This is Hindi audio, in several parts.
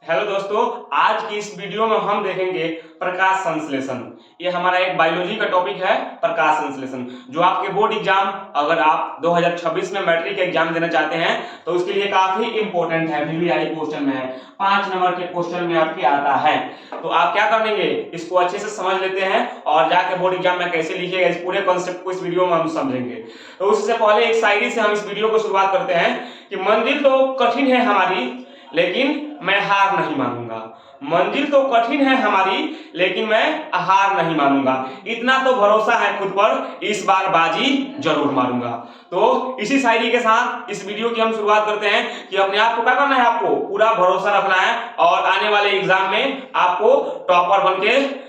हेलो दोस्तों, आज की इस वीडियो में हम देखेंगे प्रकाश संश्लेषण। ये हमारा एक बायोलॉजी का टॉपिक है, प्रकाश संश्लेषण, जो आपके बोर्ड एग्जाम अगर आप 2026 में मैट्रिक एग्जाम देना चाहते हैं तो उसके लिए काफी इंपॉर्टेंट है। VVI क्वेश्चन में है, 5 नंबर के क्वेश्चन में आपके आता है। तो आप क्या कर लेंगे, इसको अच्छे से समझ लेते हैं और जाके बोर्ड एग्जाम में कैसे लिखिएगा इस पूरे कॉन्सेप्ट को इस वीडियो में हम समझेंगे। तो उससे पहले एक शायरी से हम इस वीडियो को शुरुआत करते हैं कि मंजिल तो कठिन है हमारी, लेकिन मैं हार नहीं मानूंगा। मंजिल तो कठिन है हमारी, लेकिन मैं हार नहीं मानूंगा। इतना तो भरोसा है खुद पर, इस बार बाजी जरूर मारूंगा। तो इसी शायरी के साथ इस वीडियो की हम शुरुआत करते हैं कि अपने आप को क्या करना है, आपको पूरा भरोसा रखना है और आने वाले एग्जाम में आपको टॉपर बन के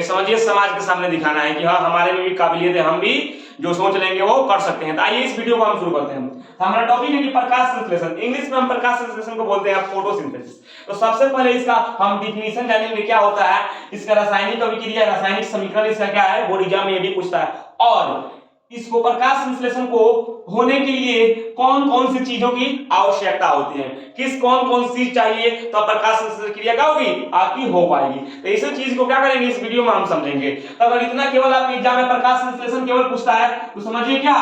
समझिए समाज के सामने दिखाना है कि हाँ, हमारे में भी काबिलियत है, हम भी जो सोच लेंगे वो कर सकते हैं। तो आइए इस वीडियो को हम शुरू करते हैं। तो हमारा टॉपिक है कि प्रकाश संश्लेषण। इंग्लिश में हम प्रकाश संश्लेषण को बोलते हैं फोटोसिंथेसिस। तो सबसे पहले इसका हम डिफिनीशन जानेंगे क्या होता है, इसका रासायनिक अभिक्रिया, रासायनिक समीकरण इसका क्या है, बोर्ड एग्जाम में ये भी पूछता है। और इसको प्रकाश संश्लेषण को होने के लिए कौन कौन सी चीजों की आवश्यकता होती है, किस कौन कौन सी चाहिए तो प्रकाश संश्लेषण क्रिया क्या होगी, आपकी हो पाएगी। तो इसी चीज को क्या करेंगे इस वीडियो में हम समझेंगे। तो अगर इतना केवल आपके एग्जाम में प्रकाश संश्लेषण केवल पूछता है तो समझिए क्या,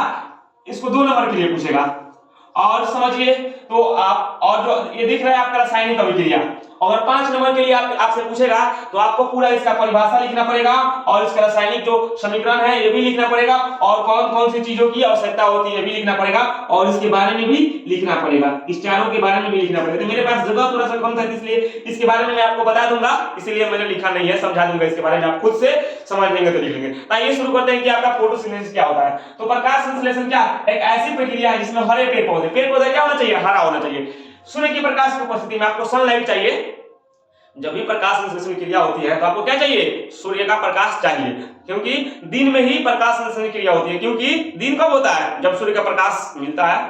इसको 2 नंबर के लिए पूछेगा। और समझिए तो आप, और जो ये दिख रहा है आपका रासायनिक अभिक्रिया, अगर 5 नंबर के लिए आपसे पूछेगा तो आपको पूरा इसका परिभाषा लिखना पड़ेगा और इसका रासायनिक जो समीकरण है ये भी लिखना पड़ेगा और कौन कौन सी चीजों की आवश्यकता होती है ये भी लिखना पड़ेगा और इसके बारे में भी लिखना पड़ेगा, इस चारों के बारे में भी लिखना पड़ेगा। तो मेरे पास जगह थोड़ा सा कम था, इसलिए इसके बारे में मैं आपको बता दूंगा, इसलिए मैंने लिखा नहीं है, समझा दूंगा इसके बारे में, आप खुद से समझ लेंगे तो लिख लेंगे। आइए शुरू करते हैं कि आपका फोटोसिंथेसिस क्या होता है। तो प्रकाश संश्लेषण क्या, एक ऐसी प्रक्रिया है जिसमें हरे पेड़ पौधे क्या होना चाहिए, हरा होना चाहिए। सूर्य की प्रकाश की उपस्थिति में आपको सनलाइट चाहिए। जब भी प्रकाश संश्लेषण क्रिया होती है तो आपको क्या चाहिए, सूर्य का प्रकाश चाहिए, क्योंकि दिन में ही प्रकाश संश्लेषण क्रिया होती है। क्योंकि दिन कब होता है, जब सूर्य का प्रकाश मिलता है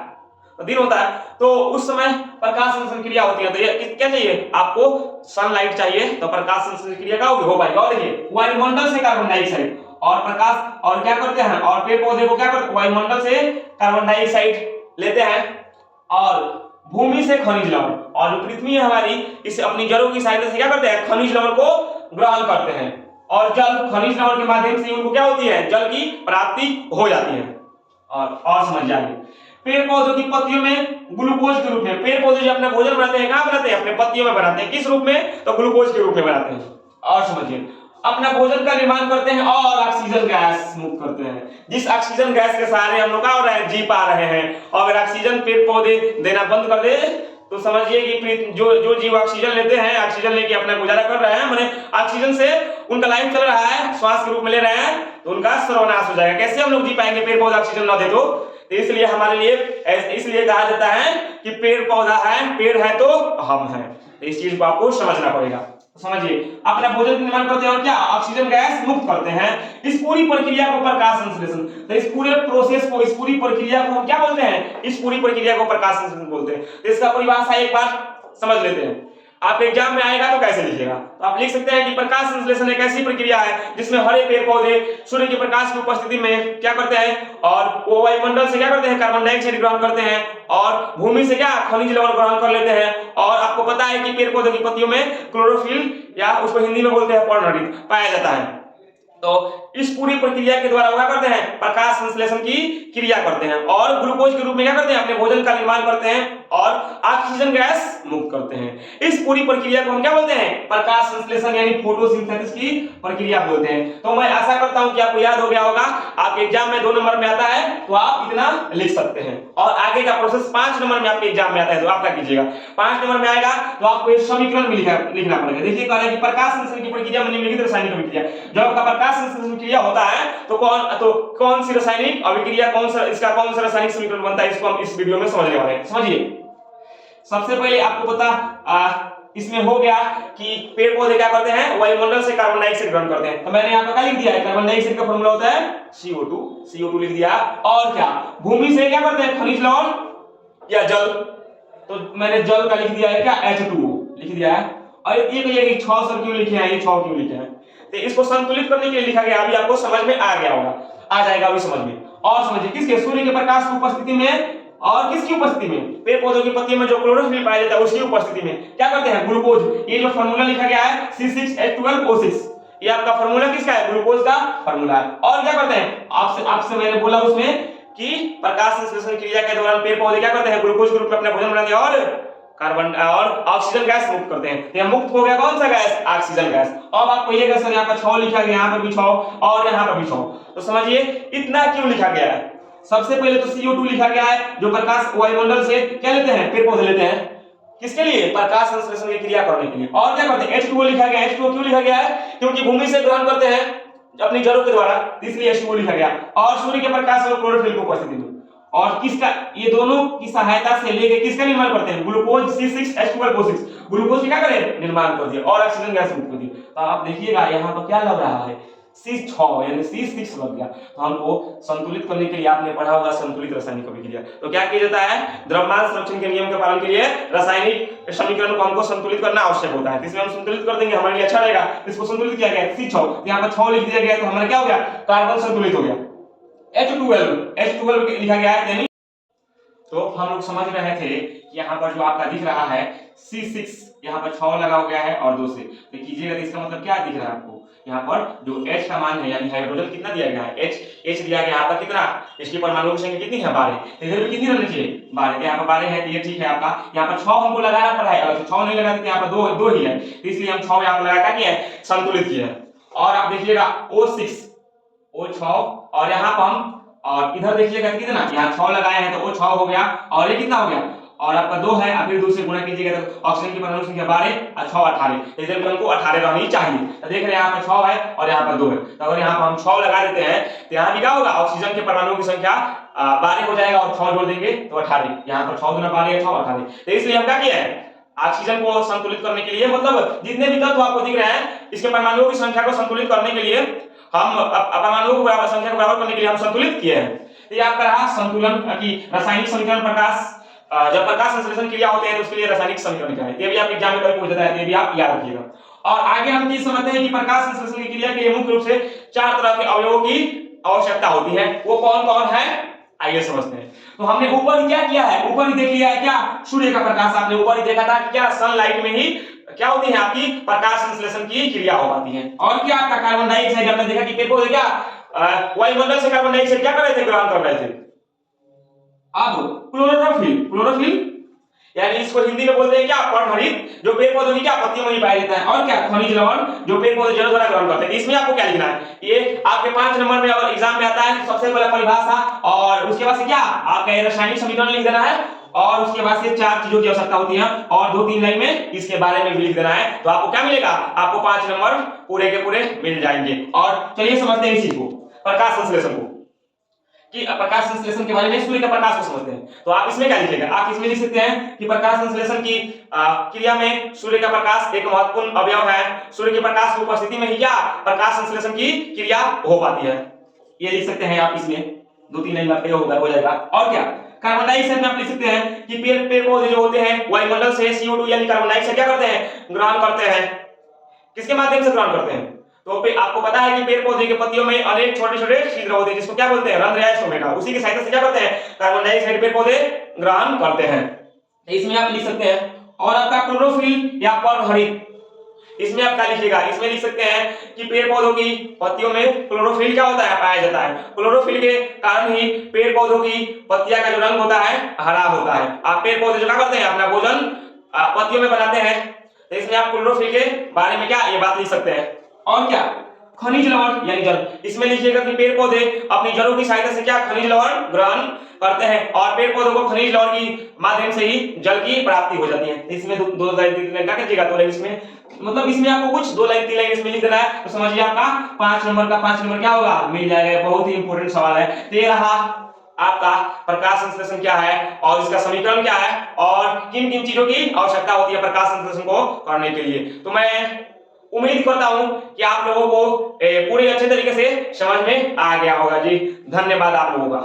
तो दिन होता है, तो उस समय प्रकाश संश्लेषण क्रिया होती है। तो ये क्या चाहिए, आपको सनलाइट चाहिए, तो प्रकाश संश्लेषण क्रिया का हो पाएगा। और देखिए वायुमंडल से कार्बन डाइऑक्साइड और प्रकाश, और क्या करते हैं, और पेड़ पौधे को क्या करते हैं, वायुमंडल से कार्बन डाइऑक्साइड लेते हैं और भूमि से खनिज लवण, और जो पृथ्वी है हमारी, इसे अपनी जड़ों की सहायता से क्या करते हैं, खनिज लवण को ग्रहण करते हैं और जल खनिज लवण के माध्यम से उनको क्या होती है, जल की प्राप्ति हो जाती है। और समझ जाइए, पेड़ पौधों की पत्तियों में ग्लूकोज के रूप में, पेड़ पौधे जो अपना भोजन बनाते हैं कहां बनाते हैं, अपने पत्तियों में बनाते हैं, किस रूप में, तो ग्लूकोज के रूप में बनाते हैं। और समझिए अपना भोजन का निर्माण करते हैं और ऑक्सीजन गैस मुक्त करते हैं, जिस ऑक्सीजन गैस के सहारे हम लोग क्या हो रहे हैं, जी पा रहे हैं। और अगर ऑक्सीजन पेड़ पौधे देना बंद कर दे तो समझिए कि जो जीव ऑक्सीजन लेते हैं, ऑक्सीजन लेके अपना गुजारा कर रहे हैं, माने ऑक्सीजन से उनका लाइफ चल रहा है, श्वास के रूप में ले रहे हैं, तो उनका सर्वनाश हो जाएगा। कैसे हम लोग जी पाएंगे, पेड़ पौधा ऑक्सीजन ना दे तो इसलिए हमारे लिए इसलिए कहा जाता है कि पेड़ पौधा है, पेड़ है तो हम हैं। इस चीज को आपको समझना पड़ेगा। समझिए अपना भोजन निर्माण करते हैं और क्या, ऑक्सीजन गैस मुक्त करते हैं। इस पूरी प्रक्रिया को प्रकाश संश्लेषण, तो इस पूरे प्रोसेस को, इस पूरी प्रक्रिया को हम क्या बोलते हैं, इस पूरी प्रक्रिया को प्रकाश संश्लेषण बोलते हैं। तो इसका परिभाषा एक बार समझ लेते हैं, आप एग्जाम में आएगा तो कैसे लिखिएगा, तो आप लिख सकते हैं कि प्रकाश संश्लेषण एक ऐसी प्रक्रिया है जिसमें हरे पेड़ पौधे सूर्य के प्रकाश की उपस्थिति में क्या करते हैं, और वो वायुमंडल से क्या करते हैं, कार्बन डाइऑक्साइड ग्रहण करते हैं और भूमि से क्या, खनिज लवण ग्रहण कर लेते हैं। और आपको पता है कि पेड़ पौधे की पत्तियों में क्लोरोफिल, या उसको हिंदी में बोलते हैं पर्णरित, पाया जाता है। तो इस पूरी प्रक्रिया के द्वारा क्या करते हैं, प्रकाश संश्लेषण की क्रिया करते हैं और ग्लूकोज के रूप में क्या करते हैं, अपने भोजन का निर्माण करते हैं और ऑक्सीजन गैस मुक्त करते हैं। इस पूरी प्रक्रिया को हम क्या बोलते हैं, प्रकाश संश्लेषण यानी फोटोसिंथेसिस की प्रक्रिया बोलते हैं। तो मैं आशा करता हूं कि आपको याद हो गया होगा, आपके एग्जाम में 2 नंबर में आता है तो आप इतना लिख सकते हैं और आगे का प्रोसेस 5 नंबर में आपके एग्जाम में आता है तो आप क्या कीजिएगा, 5 नंबर में आएगा तो आपको एक समीकरण भी लिखना पड़ेगा। देखिए कह रहा है कि प्रकाश संश्लेषण की प्रक्रिया में निम्नलिखित रासायनिक अभिक्रिया, जब आपका प्रकाश संश्लेषण क्रिया होता है तो कौन सी रासायनिक अभिक्रिया, कौन सा रासायनिक समीकरण बनता है, इसको हम इस वीडियो में समझने वाले हैं। समझिए सबसे पहले आपको पता इसमें हो गया कि पेड़ पौधे क्या करते हैं, वायुमंडल से कार्बन डाइऑक्साइड ग्रहण करते हैं। तो मैंने यहाँ पे क्या लिख दिया है, कार्बन डाइऑक्साइड का फॉर्मूला होता है CO2 लिख दिया। और क्या, भूमि से क्या करते हैं, खनिज लवण या जल, तो मैंने जल का लिख दिया है क्या, H2O लिख दिया है। और ये कहिए कि 6 सर क्यों लिखे हैं, ये 6 क्यों लिखे हैं, तो इसको संतुलित करने के लिए लिखा गया। अभी आपको समझ में आ गया होगा, आ जाएगा अभी समझ में। और समझिए किसके, सूर्य के प्रकाश की उपस्थिति में और किसकी उपस्थिति में, पेड़ पौधों की पत्तियों में जो क्लोरोफिल पाया जाता है उसकी उपस्थिति में क्या करते हैं, ग्लूकोज। ये जो फार्मूला लिखा गया है C6H12O6, ये आपका फार्मूला किसका है, ग्लूकोज का फार्मूला है। और क्या करते हैं, आपसे मैंने बोला उसमें कि प्रकाश संश्लेषण क्रिया के दौरान पेड़ पौधे क्या करते हैं, ग्लूकोज के रूप में अपना भोजन बनाते हैं और कार्बन और ऑक्सीजन गैस मुक्त करते हैं। तो यह मुक्त हो गया कौन सा गैस, ऑक्सीजन गैस। अब आप कहिएगा सर यहाँ पर 6 लिखा गया, यहाँ पर भी 6 और यहाँ पर भी 6, तो समझिए इतना क्यों लिखा गया है। सबसे पहले तो CO2 लिखा गया है जो प्रकाश वायुमंडल से क्या लेते हैं, पेड़ पौधे लेते हैं, किसके लिए, प्रकाश संश्लेषण की क्रिया करने के लिए। और क्या करते हैं, H2O लिखा गया। H2O क्यों लिखा गया है, क्योंकि भूमि से ग्रहण करते हैं अपनी जड़ों के द्वारा, इसलिए H2O लिखा गया। और सूर्य के प्रकाश और क्लोरोफिल की उपस्थिति में, और किसका, ये दोनों की सहायता से लेके किसका निर्माण करते हैं, ग्लूकोज C6H12O6, ग्लूकोज की क्या करें, निर्माण कर दिया और ऑक्सीजन गैस मुक्त कर दी। तो आप देखिएगा यहाँ पर क्या लग रहा है, C6 यानी C6 लग गया। तो हमको संतुलित करने के लिए आपने पढ़ा होगा संतुलित रासायनिक अभिक्रिया। तो क्या किया जाता है, द्रव्यमान संरक्षण के नियम के पालन के लिए रासायनिक समीकरण को हमको संतुलित करना आवश्यक होता है। इसमें हम संतुलित कर देंगे, हमारे लिए अच्छा रहेगा। इसको संतुलित किया गया C6, यहाँ पर 6 लिख दिया गया, तो हमारा क्या हो गया, कार्बन संतुलित हो गया। H12 लिखा गया है, यानी तो हम लोग समझ रहे थे कि यहाँ पर जो आपका दिख रहा है C6, यहाँ पर 6 लगा हो गया है और 2 से, तो कीजिएगा तो इसका मतलब क्या दिख रहा है आपको, यहाँ पर जो H का मान है यानी हाइड्रोजन कितना दिया गया है, H दिया गया यहाँ पर कितना, इसकी परमाणु संख्या कितनी है, 12, इधर भी कितनी रहनी चाहिए, 12, यहाँ पर 12 है, तो ये ठीक है आपका। यहाँ पर 6 हमको लगाना पड़ा है, अगर 6 नहीं लगाते तो यहाँ पर 2 ही है, तो इसलिए हम 6 यहाँ पर लगा क्या किया है, संतुलित किया है। और आप देखिएगा O6 O6 और यहाँ पर हम, और इधर देखिएगा कितना, यहाँ 6 लगाए हैं तो वो 6 हो गया, और ये कितना हो गया, और आपका 2 है, आप फिर 2 से गुणा कीजिएगा तो ऑक्सीजन की परमाणु संख्या 12 और 6 18, इधर भी हमको 18 रहनी चाहिए। तो देख रहे हैं यहाँ पे 6 है और यहाँ पर 2 है, तो अगर यहाँ पर हम 6 लगा देते हैं तो यहाँ भी क्या होगा, ऑक्सीजन के परमाणु की संख्या 12 हो जाएगा और 6 जोड़ देंगे तो 18, यहाँ पर 6 गुना 12 6 18। तो इसलिए हम क्या किया है, ऑक्सीजन को संतुलित करने के लिए, मतलब जितने भी तत्व आपको दिख रहे हैं इसके परमाणुओं की संख्या को संतुलित करने के लिए, हम परमाणुओं को बराबर संख्या को बराबर करने के लिए हम संतुलित किए हैं। तो ये आपका रहा संतुलन की रासायनिक समीकरण। प्रकाश जब प्रकाश संश्लेषण क्रिया होते हैं तो उसके लिए रासायनिक समीकरण क्या है, ये भी आप एग्जाम में कभी पूछ जाता है, ये भी आप याद रखिएगा। और आगे हम चीज समझते हैं कि प्रकाश संश्लेषण की क्रिया के लिए मुख्य रूप से 4 तरह के अवयवों की आवश्यकता होती है। वो कौन कौन है, आइए समझते हैं। तो हमने ऊपर ही क्या किया है, ऊपर ही देख लिया है क्या, सूर्य का प्रकाश आपने ऊपर ही देखा था कि क्या सनलाइट में ही क्या होती है आपकी प्रकाश संश्लेषण की क्रिया हो पाती है। और क्या आपका कार्बन डाइऑक्साइड, हमने देखा कि पेड़ पौधे क्या वायुमंडल से कार्बन डाइऑक्साइड क्या कर रहे थे, ग्रहण कर रहे थे। अब क्लोरोफिल यानी इसको हिंदी में बोलते हैं क्या, पर्णहरित, जो पेड़ पौधों की क्या पत्तियों में ही पाया जाता है। और क्या, खनिज लवण, जो पेड़ पौधे जड़ द्वारा ग्रहण करते हैं। इसमें आपको क्या लिखना है, ये आपके 5 नंबर में अगर एग्जाम में आता है तो सबसे पहले परिभाषा और उसके बाद से क्या आपका रासायनिक समीकरण लिख देना है, और उसके बाद से 4 चीजों की आवश्यकता होती है और 2-3 लाइन में इसके बारे में भी लिख देना है। तो आपको क्या मिलेगा, आपको 5 नंबर पूरे के पूरे मिल जाएंगे। और चलिए समझते हैं इसी को, प्रकाश संश्लेषण को, कि प्रकाश संश्लेषण के बारे में, सूर्य का प्रकाश को समझते हैं। तो आप इसमें क्या लिखेगा, आप इसमें लिख सकते हैं कि प्रकाश संश्लेषण की क्रिया में सूर्य का प्रकाश एक महत्वपूर्ण अवयव है। सूर्य के प्रकाश की उपस्थिति में ही क्या प्रकाश संश्लेषण की क्रिया हो पाती है, ये लिख सकते हैं आप इसमें, 2-3 लाइन में हो जाएगा। और क्या, कार्बन डाइऑक्साइड में आप लिख सकते हैं कि पेड़ पौधे जो होते हैं वायुमंडल से CO2 यानी कार्बन डाइऑक्साइड क्या करते हैं, ग्रहण करते हैं। किसके माध्यम से ग्रहण करते हैं, तो आपको पता है कि पेड़ पौधे के पत्तियों में अनेक छोटे-छोटे छिद्र होते हैं जिसको क्या बोलते हैं, रंध्र या स्टोमेटा, उसी की सहायता से क्या करते हैं, कार्बन डाइऑक्साइड पेड़ पौधे ग्रहण करते हैं। इसमें आप लिख सकते हैं। और आपका क्लोरोफिल या पर्णहरित, इसमें आप क्या लिखिएगा, इसमें लिख सकते हैं कि पेड़ पौधों की पत्तियों में क्लोरोफिल क्या होता है, पाया जाता है। क्लोरोफिल के कारण ही पेड़ पौधों की पत्तियां का जो रंग होता है हरा होता है। आप पेड़ पौधे जो क्या करते हैं, अपना भोजन पत्तियों में बनाते हैं, तो इसमें आप क्लोरोफिल के बारे में क्या ये बात लिख सकते हैं। और क्या, खनिज लवण यानी जल, इसमें लिखिएगा कि पेड़ पौधे अपनी जड़ों की सहायता से क्या खनिज लवण ग्रहण करते हैं और पेड़ पौधों को खनिज लवण की माध्यम से ही जल की प्राप्ति हो जाती है। इसमें 2 लाइन क्या कीजिएगा, 2 लाइन इसमें, मतलब इसमें आपको कुछ 2 लाइन 3 लाइन इसमें लिख देना है, तो समझिए आपका 5 नंबर क्या होगा, मिल जाएगा। बहुत ही इंपॉर्टेंट सवाल है। तो ये रहा आपका प्रकाश संश्लेषण क्या है और इसका समीकरण क्या है और किन किन चीजों की आवश्यकता होती है प्रकाश संश्लेषण को करने के लिए। तो मैं उम्मीद करता हूं कि आप लोगों को पूरे अच्छे तरीके से समझ में आ गया होगा जी। धन्यवाद आप लोगों का।